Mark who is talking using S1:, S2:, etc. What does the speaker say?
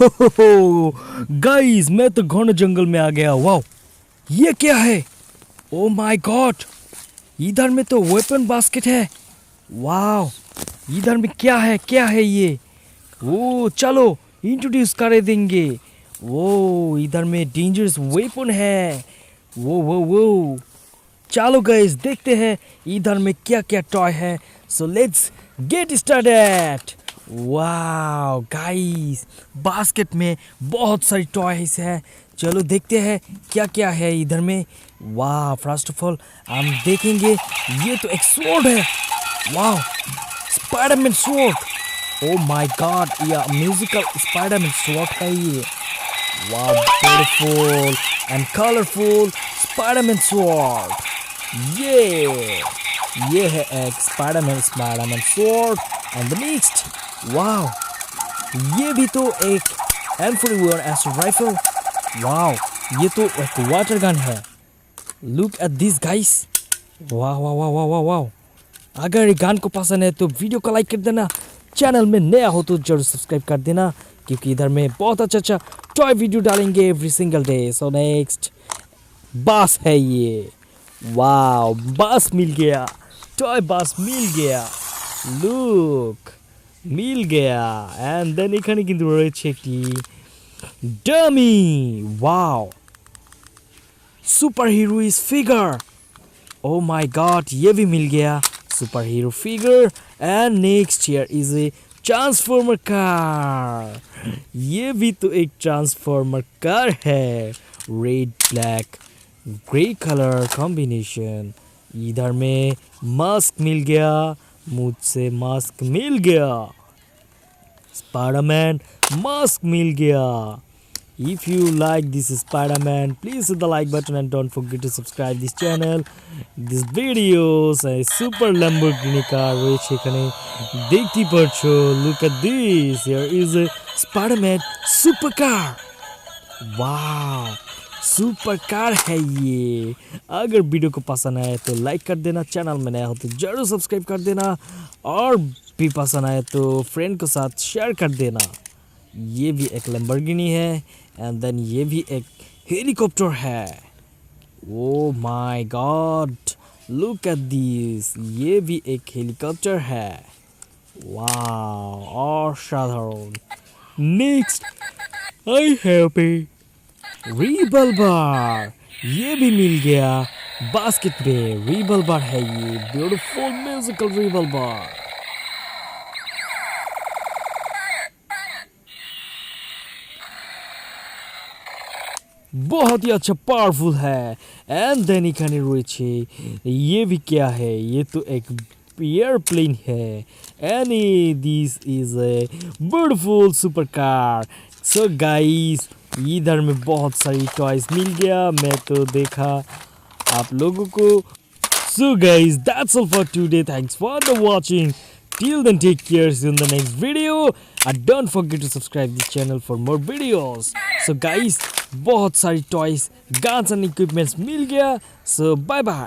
S1: हो गाइस, मैं तो घने जंगल में आ गया। वाओ, ये क्या है? ओ माय गॉड, इधर में तो वेपन बास्केट है। वाओ, इधर में क्या है ये? ओ चलो इंट्रोड्यूस कर देंगे। वो इधर में डेंजरस वेपन है। वो चलो गाइस, देखते हैं इधर में क्या क्या टॉय है। So let's get started. Wow guys, basket में बहुत सारी टॉयज है। चलो देखते हैं क्या क्या है इधर में। वाह, फर्स्ट ऑफ ऑल हम देखेंगे, ये तो एक स्वॉर्ड है। वाह, Spiderman sword. Oh my God, ये म्यूजिकल स्पाइडरमैन स्वॉर्ड है ये। वाह, beautiful and colourful Spiderman sword. ये है एक Spiderman sword. And the next, wow, ये भी तो एक M41 एस्ट्रो राइफल। वाओ, ये तो एक वाटर गन है। Look at this guys. वाह वाह वाह वाह वाह वाह। अगर ये गान को पसंद है तो वीडियो को लाइक कर देना। चैनल में नया हो तो जरूर सब्सक्राइब कर देना, क्योंकि इधर में बहुत अच्छा टॉय वीडियो डालेंगे every single day. So next, बास है ये। वाओ, बास मिल गया, टॉय बास मिल गया। लुक, मिल गया। एंड देन এখানে কিন্তু রয়েছে একটি dummy. Wow, super hero is figure. Oh my God, ये भी मिल गया, super hero figure. And next here is a transformer car. ये भी तो एक ट्रांसफॉर्मर कार है। Red black grey colour combination. इधर में मास्क मिल गया, मुझसे मास्क मिल गया। स्पाइडरमैन मास्क मिल गया। If you like this Spiderman, please hit the like button and don't forget to subscribe this channel. This videos a super Lamborghini car রয়েছে এখানে দেখতে পাচ্ছো। Look at this, here is a Spiderman supercar. Wow, super car है ये। अगर video को पसंद आए तो लाइक कर देना, चैनल में नया हो तो जरूर सब्सक्राइब कर देना, और भी पसंद आए तो फ्रेंड के साथ शेयर कर देना। ये भी एक लैम्बोर्गिनी है। एंड देन ये भी एक हेलीकॉप्टर है। Oh my God, look at this, ये भी एक हेलीकॉप्टर है। वाह, और साधारण। Next, I have a revolver. ये भी मिल गया बास्केट में। रिवॉल्वर है ये, ब्यूटीफुल म्यूजिकल रिवॉल्वर। बहुत ही अच्छा पावरफुल है। एंड देन এখানে রয়েছে, ये भी क्या है? ये तो एक एयरप्लेन है। And this is a beautiful super car. So guys, इधर में बहुत सारी टॉयज मिल गया। मैं तो देखा आप लोगों को। So guys, that's all for today. Thanks for the watching. Till then, take care. See you in the next video. And don't forget to subscribe this channel for more videos. So guys, बहुत सारी toys, guns and equipments मिल गया. So bye bye.